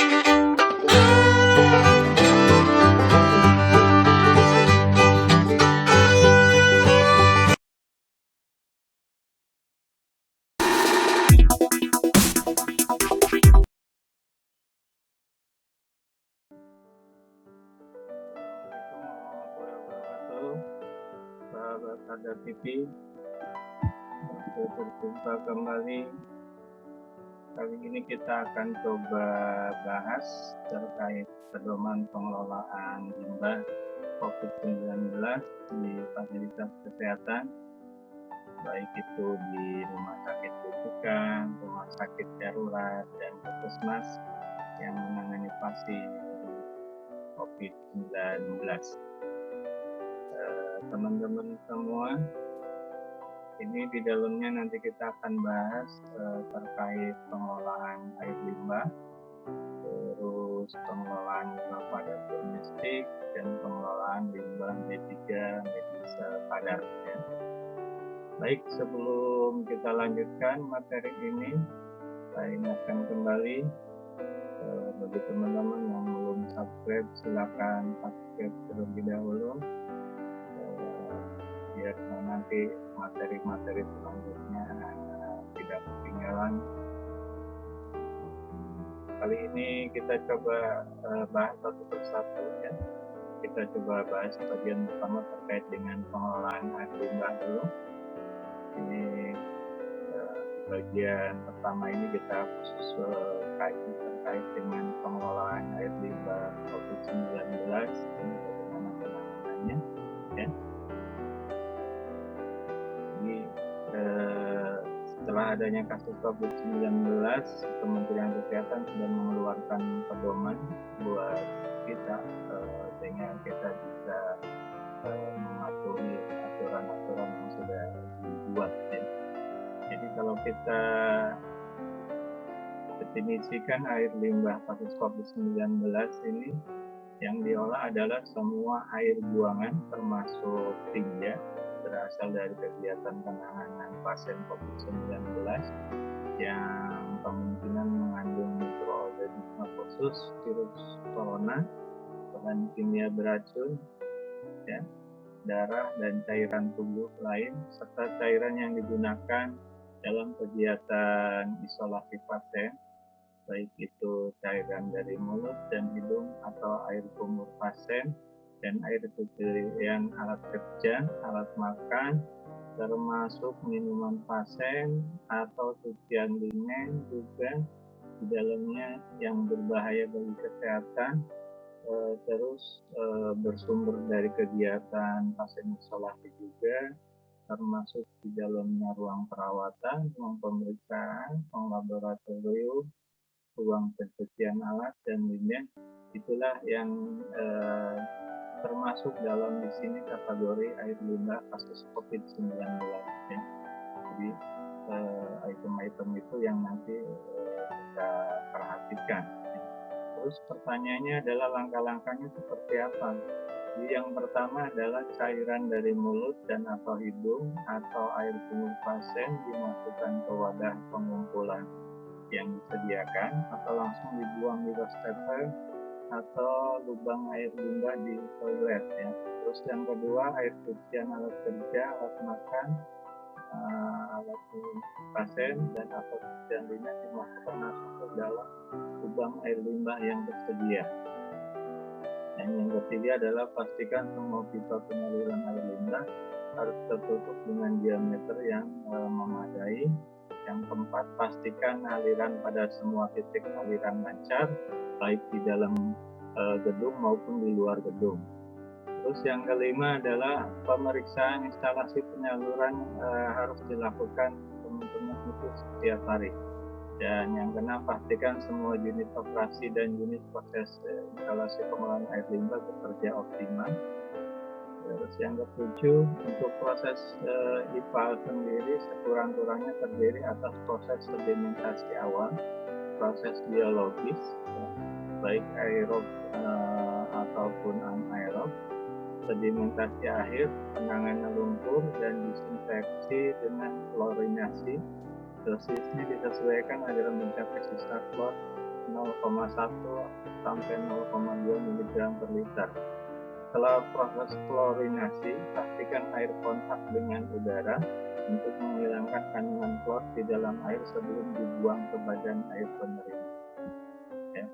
Sahabat Sadar TV, berjumpa kembali. Kali ini kita akan coba bahas terkait pedoman pengelolaan limbah COVID-19 di fasilitas kesehatan, baik itu di rumah sakit rujukan, rumah sakit darurat, dan puskesmas yang menangani pasien COVID-19. Teman-teman semua, ini di dalamnya nanti kita akan bahas terkait pengelolaan air limbah, terus pengelolaan limbah padat domestik, dan pengelolaan limbah B3 medisel padat. Ya. Baik, sebelum kita lanjutkan materi ini, saya ingatkan kembali bagi teman-teman yang belum subscribe, silakan subscribe terlebih dahulu biar nanti materi-materi selanjutnya tidak ketinggalan. Kali ini kita coba bahas satu persatu ya. Kita coba bahas bagian pertama terkait dengan pengelolaan air limbah dulu. Ini di bagian pertama ini kita khusus terkait dengan pengelolaan air limbah COVID-19 dan bagaimana penanganannya ya. Setelah adanya kasus COVID-19, Kementerian Kesehatan sudah mengeluarkan pedoman buat kita sehingga kita bisa mematuhi aturan-aturan yang sudah dibuat. Ya. Jadi kalau kita definisikan air limbah kasus COVID-19 ini yang diolah adalah semua air buangan termasuk tinja berasal dari kegiatan penanganan pasien COVID-19 yang kemungkinan mengandung mikroorganisme khusus virus corona, bahan kimia beracun, ya, darah dan cairan tubuh lain, serta cairan yang digunakan dalam kegiatan isolasi pasien, baik itu cairan dari mulut dan hidung atau air kumur pasien, dan air cucian alat kerja, alat makan, termasuk minuman pasien atau cucian linen juga di dalamnya yang berbahaya bagi kesehatan, terus bersumber dari kegiatan pasien isolasi juga, termasuk di dalamnya ruang perawatan, ruang pemeriksaan, ruang laboratorium, ruang pencucian alat dan linen. Itulah yang termasuk dalam di sini kategori air limbah kasus COVID-19 ya. Jadi item-item itu yang nanti kita perhatikan. Terus pertanyaannya adalah langkah-langkahnya seperti apa? Jadi yang pertama adalah cairan dari mulut dan atau hidung atau air kumur pasien dimasukkan ke wadah pengumpulan yang disediakan atau langsung dibuang di wastafel atau lubang air limbah di toilet ya. Terus yang kedua, air cucian alat kerja, alat makan, alat pasien dan atau cucian linen dimasukkan langsung ke dalam lubang air limbah yang tersedia. Dan yang ketiga adalah pastikan semua pipa penyaluran air limbah harus tertutup dengan diameter yang memadai. Yang keempat, pastikan aliran pada semua titik aliran lancar, baik di dalam gedung maupun di luar gedung. Terus yang kelima adalah pemeriksaan instalasi penyaluran harus dilakukan teman-teman itu setiap hari. Dan yang keenam, pastikan semua unit operasi dan unit proses instalasi pengelolaan air limbah bekerja optimal. Terus yang ketujuh, untuk proses IPAL sendiri sekurang-kurangnya terdiri atas proses sedimentasi awal, proses biologis, baik aerob ataupun anaerob, sedimentasi akhir, penanganan lumpur, dan disinfeksi dengan klorinasi. Dosisnya disesuaikan agar mencapai sisa klor 0,1 sampai 0,2 mg per liter. Setelah proses klorinasi, pastikan air kontak dengan udara untuk menghilangkan kandungan klor di dalam air sebelum dibuang ke badan air penerima. Ya.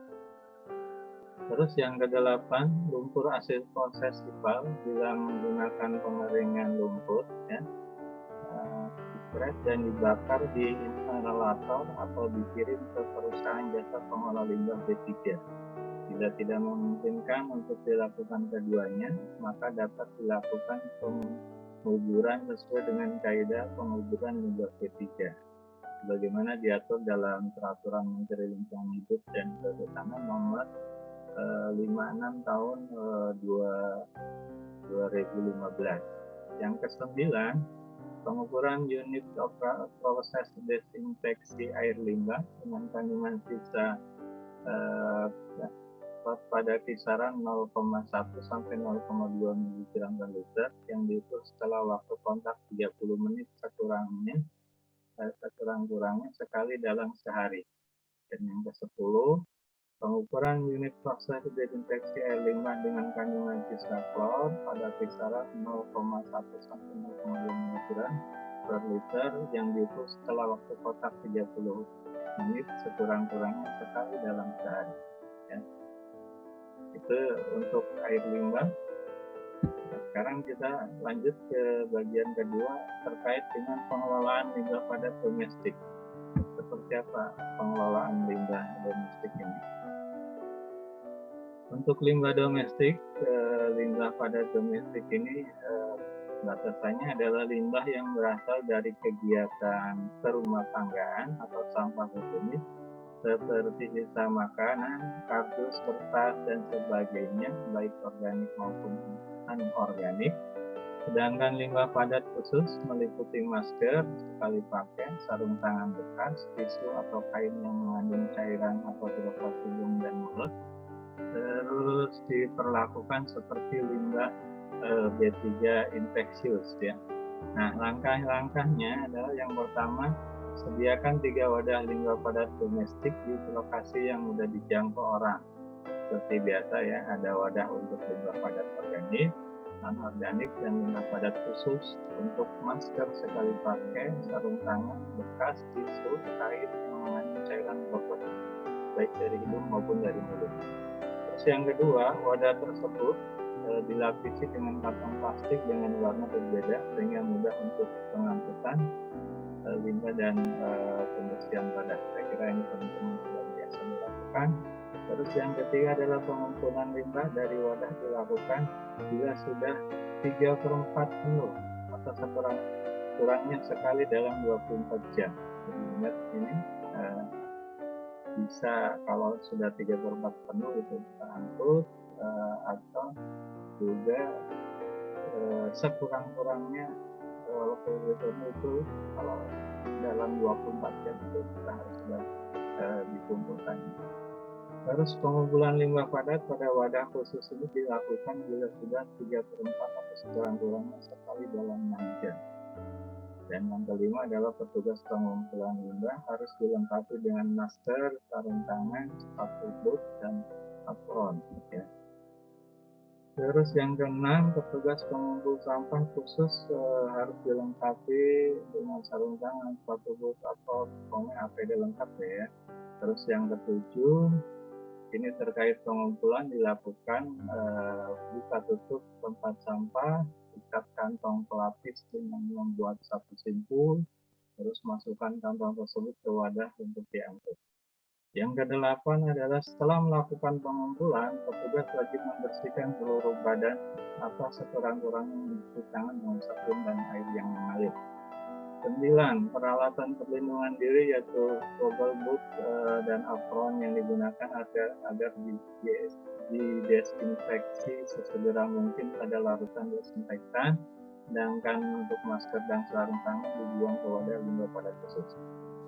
Terus yang kedelapan, lumpur asid proses IPAL bila menggunakan pengeringan lumpur, ya, dan dibakar di insinerator atau dikirim ke perusahaan jasa pengolah limbah B3. Bila tidak memungkinkan untuk dilakukan keduanya, maka dapat dilakukan penguburan sesuai dengan kaidah penguburan limbah B3 sebagaimana diatur dalam Peraturan Menteri Lingkungan Hidup dan Kehutanan nomor 56 tahun 2015. Yang kesembilan, pengukuran unit proses desinfeksi air limbah dengan kandungan sisa pada kisaran 0,1 sampai 0,2 mg per liter yang diukur setelah waktu kontak 30 menit sekurang-kurangnya sekali dalam sehari. Dan yang ke-10, pengukuran unit proses desinfeksi air limbah dengan kandungan sisa klor pada kisaran 0,1 sampai 0,2 mg per liter yang diukur setelah waktu kontak 30 menit sekurang-kurangnya sekali dalam sehari. Ya. Itu untuk air limbah. Nah, sekarang kita lanjut ke bagian kedua terkait dengan pengelolaan limbah padat domestik. Seperti apa pengelolaan limbah domestik ini? Untuk limbah domestik, limbah padat domestik ini batasannya adalah limbah yang berasal dari kegiatan serumah tanggaan atau sampah organik seperti sisa makanan, kardus, kertas, dan sebagainya, baik organik maupun anorganik. Sedangkan limbah padat khusus meliputi masker sekali pakai, sarung tangan bekas, tisu atau kain yang mengandung cairan atau droplet hidung dan mulut. Terus diperlakukan seperti limbah B3 infeksius, ya. Nah, langkah-langkahnya adalah yang pertama, sediakan 3 wadah limbah padat domestik di lokasi yang mudah dijangkau orang. Seperti biasa ya, ada wadah untuk limbah padat organik, anorganik, dan limbah padat khusus untuk masker sekali pakai, sarung tangan bekas, tisu, kain yang mengandung cairan droplet, baik dari hidung maupun dari mulut. Terus yang kedua, wadah tersebut dilapisi dengan kantong plastik dengan warna berbeda sehingga mudah untuk pengangkutan limbah dan pembersihan padat. Saya kira ini teman-teman sudah biasa dilakukan. Terus yang ketiga adalah pengumpulan limbah dari wadah dilakukan bila sudah 3/4 penuh atau sekurang-kurangnya sekali dalam 24 jam. Jadi ingat ini bisa kalau sudah 3/4 penuh itu kita angkut atau juga sekurang-kurangnya itu kalau dalam 24 jam itu kita harus sudah dikumpulkan. Terus pengumpulan limbah padat pada wadah khusus ini dilakukan bila sudah 3/4 atau sekurang-kurangnya sekali dalam 6 jam. Dan yang kelima adalah petugas pengumpulan limbah harus dilengkapi dengan masker, sarung tangan, sepatu boot, dan apron. Ya. Terus yang keenam, petugas pengumpul sampah khusus harus dilengkapi dengan sarung tangan, sepatu boot, atau pokoknya APD lengkap ya. Terus yang ketujuh, ini terkait pengumpulan dilakukan buka tutup tempat sampah, ikat kantong pelapis dengan membuat satu simpul, terus masukkan kantong tersebut ke wadah untuk diangkut. Yang kedelapan adalah setelah melakukan pengumpulan, petugas wajib membersihkan seluruh badan atau sekurang-kurangnya mencuci tangan dengan sabun dan air yang mengalir. 9. Peralatan perlindungan diri yaitu bubble boot dan apron yang digunakan agar didesinfeksi sesegera mungkin pada larutan desinfektan, sedangkan untuk masker dan sarung tangan dibuang ke wadah limbah padat khusus.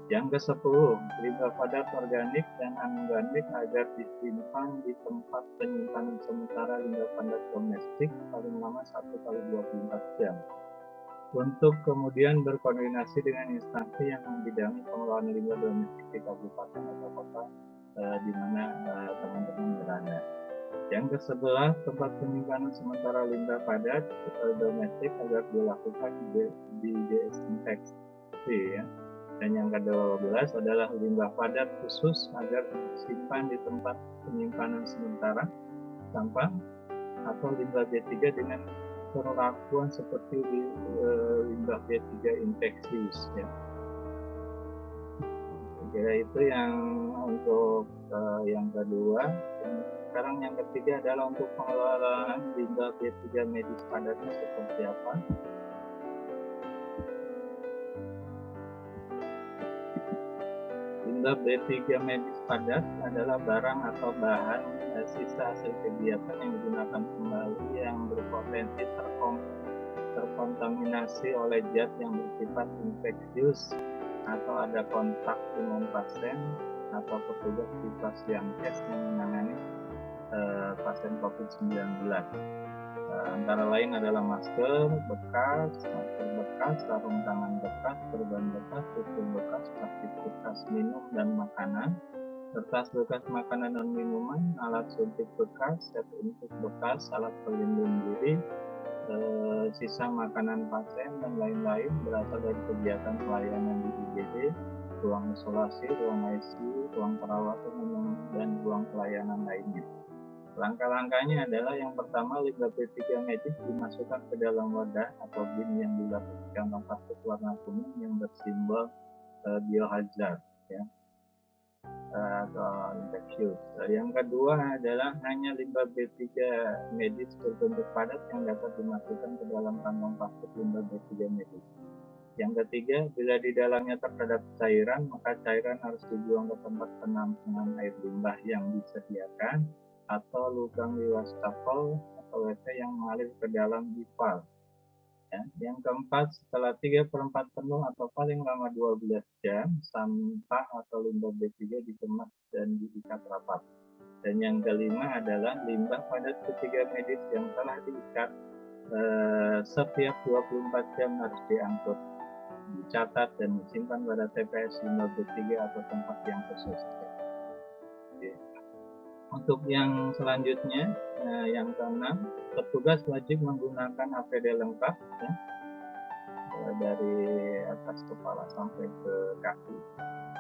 Yang ke-10, limbah padat organik dan anorganik agar disimpan di tempat penyimpanan sementara limbah padat domestik paling lama 1 kali 24 jam. Untuk kemudian berkoordinasi dengan instansi yang membidangi pengelolaan limbah domestik di kabupaten atau kota di mana teman-teman berada. Yang ke-11, tempat penyimpanan sementara limbah padat domestik agar dilakukan desinfeksi ya. Dan yang ke-12 adalah limbah padat khusus agar disimpan di tempat penyimpanan sementara sampah atau limbah B3 dengan perlakuan seperti limbah B3 infeksius ya. Kira itu yang untuk yang kedua. Sekarang yang ketiga adalah untuk pengelolaan limbah B3 medis padatnya seperti apa. Limbah B3 medis padat adalah barang atau bahan sisa hasil kegiatan yang digunakan kembali yang berpotensi terkontaminasi oleh zat yang bersifat infeksius atau ada kontak dengan pasien atau petugas di Pasienkes yang menangani pasien COVID-19. Antara lain adalah masker bekas, sarung tangan bekas, perban bekas, tutup bekas, plastik bekas minum dan makanan, kertas bekas makanan dan minuman, alat suntik bekas, set untuk bekas, alat pelindung diri, sisa makanan pasien dan lain-lain berasal dari kegiatan pelayanan di IGD, ruang isolasi, ruang ICU, ruang perawatan dan ruang pelayanan lainnya. Langkah-langkahnya adalah yang pertama, limbah B3 medis dimasukkan ke dalam wadah atau bin yang dilapisi kantong plastik warna kuning yang bersimbol biohazard ya, atau infeksius. Yang kedua adalah hanya limbah B3 medis berbentuk padat yang dapat dimasukkan ke dalam kantong plastik limbah B3 medis. Yang ketiga, bila di dalamnya terdapat cairan, maka cairan harus dibuang ke tempat penampungan air limbah yang disediakan atau lubang di wastafel atau WC yang mengalir ke dalam ipal. Ya. Yang keempat, setelah 3/4 penuh atau paling lama 12 jam, sampah atau limbah B3 dikemas dan diikat rapat. Dan yang kelima adalah limbah padat B3 medis yang telah diikat setiap 24 jam harus diangkut, dicatat dan disimpan pada TPS limbah B3 atau tempat yang khusus. Oke. Untuk yang selanjutnya, yang keenam, petugas wajib menggunakan APD lengkap ya, dari atas kepala sampai ke kaki.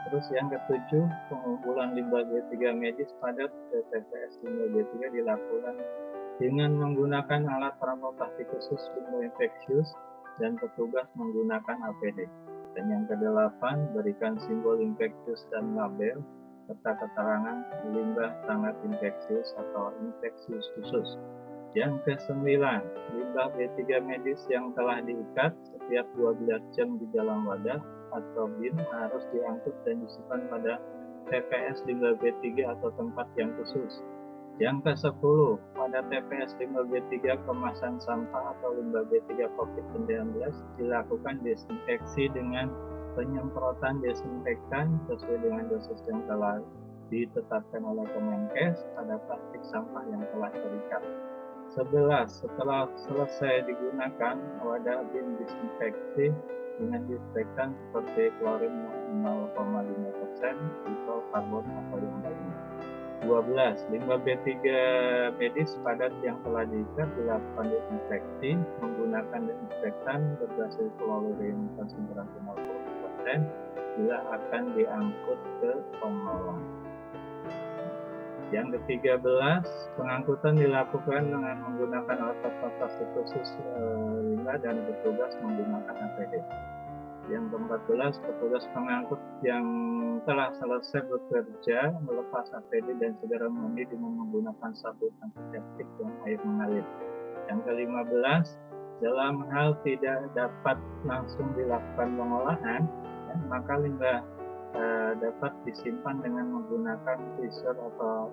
Terus yang ketujuh, pengumpulan limbah B3 medis padat ke TPS limbah B3 dilakukan dengan menggunakan alat transportasi khusus limbah infeksius dan petugas menggunakan APD. Dan yang kedelapan, berikan simbol infeksius dan label serta keterangan limbah sangat infeksius atau infeksius khusus. Yang kesembilan, limbah B3 medis yang telah diikat setiap 12 jam di dalam wadah atau bin harus diangkut dan disimpan pada TPS limbah B3 atau tempat yang khusus. Yang ke-10, pada TPS limbah B3 kemasan sampah atau limbah B3 COVID-19 dilakukan desinfeksi dengan penyemprotan desinfektan sesuai dengan dosis yang telah ditetapkan oleh Kemenkes pada plastik sampah yang telah terikat. 11. Setelah selesai digunakan, wadah bin disinfeksi dengan disinfektan seperti klorin 0,5%, atau karbon atau yang lainnya. 12. Limbah B3 medis padat yang telah diikat dilakukan desinfeksi menggunakan desinfektan berbasis klorin konsentrasi 0,5% bila akan diangkut ke pengolahan. Yang ke-13, pengangkutan dilakukan dengan menggunakan alat transportasi khusus limbah dan petugas menggunakan APD. Yang ke-14, petugas pengangkut yang telah selesai bekerja melepas APD dan segera mandi dengan menggunakan sabun antiseptik dan air mengalir. Yang ke-15, dalam hal tidak dapat langsung dilakukan pengolahan, ya, maka limbah dapat disimpan dengan menggunakan freezer atau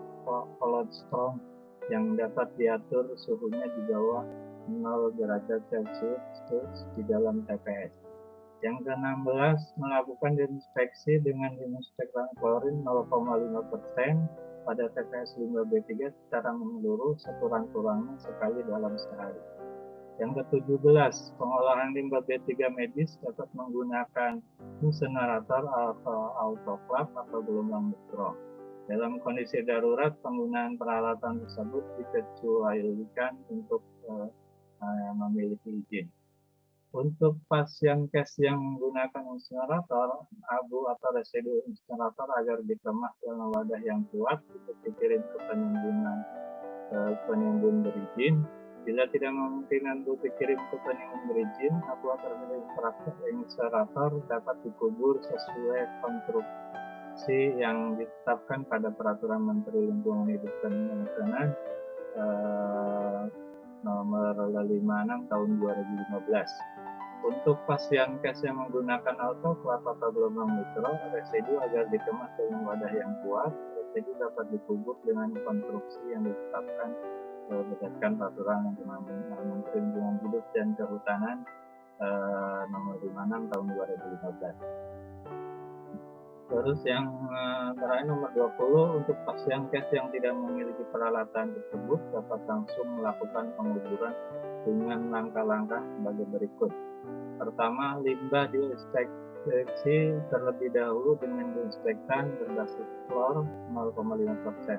cold storage yang dapat diatur suhunya di bawah 0 derajat Celcius di dalam TPS. Yang ke-16, melakukan desinfeksi dengan disinfektan klorin 0,5% pada TPS limbah B3 secara menyeluruh sekurang-kurangnya sekali dalam sehari. Yang ke-17, pengolahan limbah B3 medis dapat menggunakan insenerator atau autoclave atau gelombang mikro. Dalam kondisi darurat, penggunaan peralatan tersebut dikecualikan untuk memiliki izin. Untuk pasien case yang menggunakan insinerator, abu atau residu insinerator agar dikemas dalam wadah yang kuat untuk dikirim ke penimbun berizin. Bila tidak memungkinkan untuk dikirim ke penimbun berizin, abu atau insinerator dapat dikubur sesuai konstruksi yang ditetapkan pada Peraturan Menteri Lingkungan Hidup dan Kehutanan nomor 56 tahun 2015. Untuk pasien case yang menggunakan autoklaf atau gelombang mikro, residu agar dikemas dalam wadah yang kuat, residu dapat dikubur dengan konstruksi yang ditetapkan berdasarkan Peraturan Menteri Lingkungan Hidup dan Kehutanan nomor 56 tahun 2015. Terus yang terakhir nomor 20, untuk pasien case yang tidak memiliki peralatan tersebut dapat langsung melakukan penguburan dengan langkah-langkah sebagai berikut. Pertama, limbah diinspeksi terlebih dahulu dengan disinfektan berbasis klor 0,5%.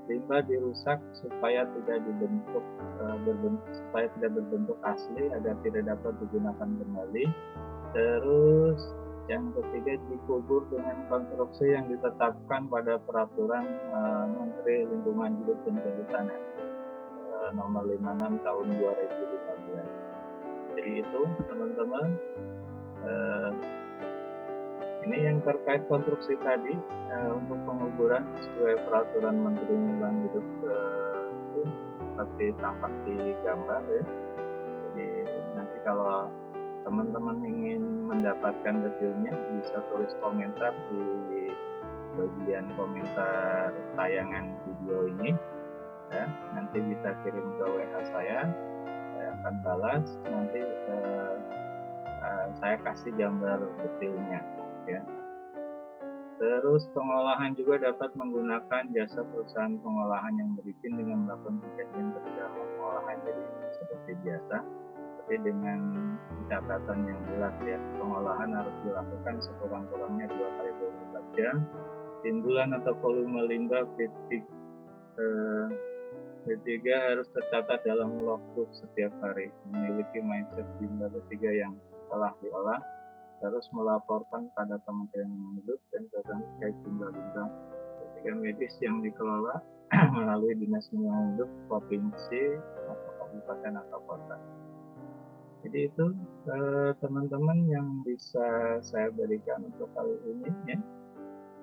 Limbah dirusak supaya tidak berbentuk asli agar tidak dapat digunakan kembali. Terus yang ketiga, dikubur dengan konstruksi yang ditetapkan pada Peraturan Menteri Lingkungan Hidup dan Kehutanan nomor 56 tahun 2015. Jadi itu teman-teman, ini yang terkait konstruksi tadi untuk penguburan sesuai Peraturan Menteri Lingkungan Hidup seperti tampak di gambar ya. Jadi nanti kalau teman-teman ingin mendapatkan detailnya bisa tulis komentar di bagian komentar tayangan video ini ya. Nanti bisa kirim ke WA saya akan balas, nanti saya kasih gambar detailnya ya. Terus pengolahan juga dapat menggunakan jasa perusahaan pengolahan yang berizin dengan melakukan perjanjian kerjasama pengolahan jadi seperti biasa, tapi dengan catatan yang jelas ya. Pengolahan harus dilakukan sekurang-kurangnya 2 kali 24 jam. Timbulan atau volume limbah P3 harus tercatat dalam logbook setiap hari. Memiliki mindset limbah P3 yang telah diolah, terus melaporkan pada Kementerian Lingkungan Hidup dan terkait jumlah limbah P3 medis yang dikelola melalui Dinas Lingkungan Hidup provinsi atau kabupaten atau kota. Jadi itu teman-teman yang bisa saya berikan untuk kali ini ya.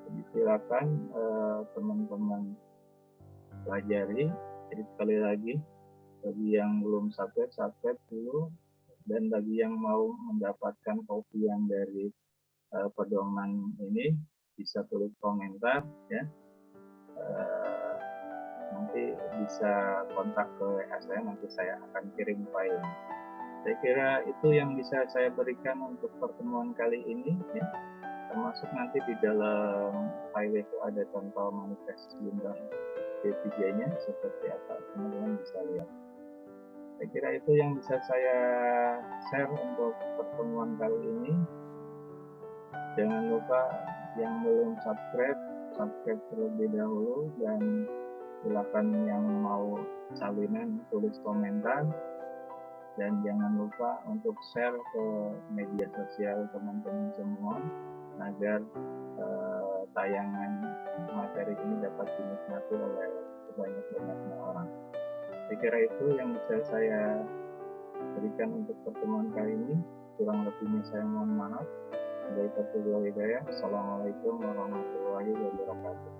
Jadi silakan teman-teman pelajari. Jadi sekali lagi, bagi yang belum subscribe dulu, dan bagi yang mau mendapatkan kopian dari pedoman ini bisa tulis komentar ya. Nanti bisa kontak ke WA saya, nanti saya akan kirim file. Saya kira itu yang bisa saya berikan untuk pertemuan kali ini ya. Termasuk nanti di dalam file itu ada contoh manifest limbah P3-nya seperti apa, teman-teman bisa lihat. Saya kira itu yang bisa saya share untuk pertemuan kali ini. Jangan lupa yang belum subscribe terlebih dahulu, dan silakan yang mau salinan tulis komentar, dan jangan lupa untuk share ke media sosial teman-teman semua agar tayangan materi ini dapat dinikmati oleh sebanyak-banyaknya orang. Saya kira itu yang bisa saya berikan untuk pertemuan kali ini. Kurang lebihnya saya mohon maaf. Assalamualaikum warahmatullahi wabarakatuh.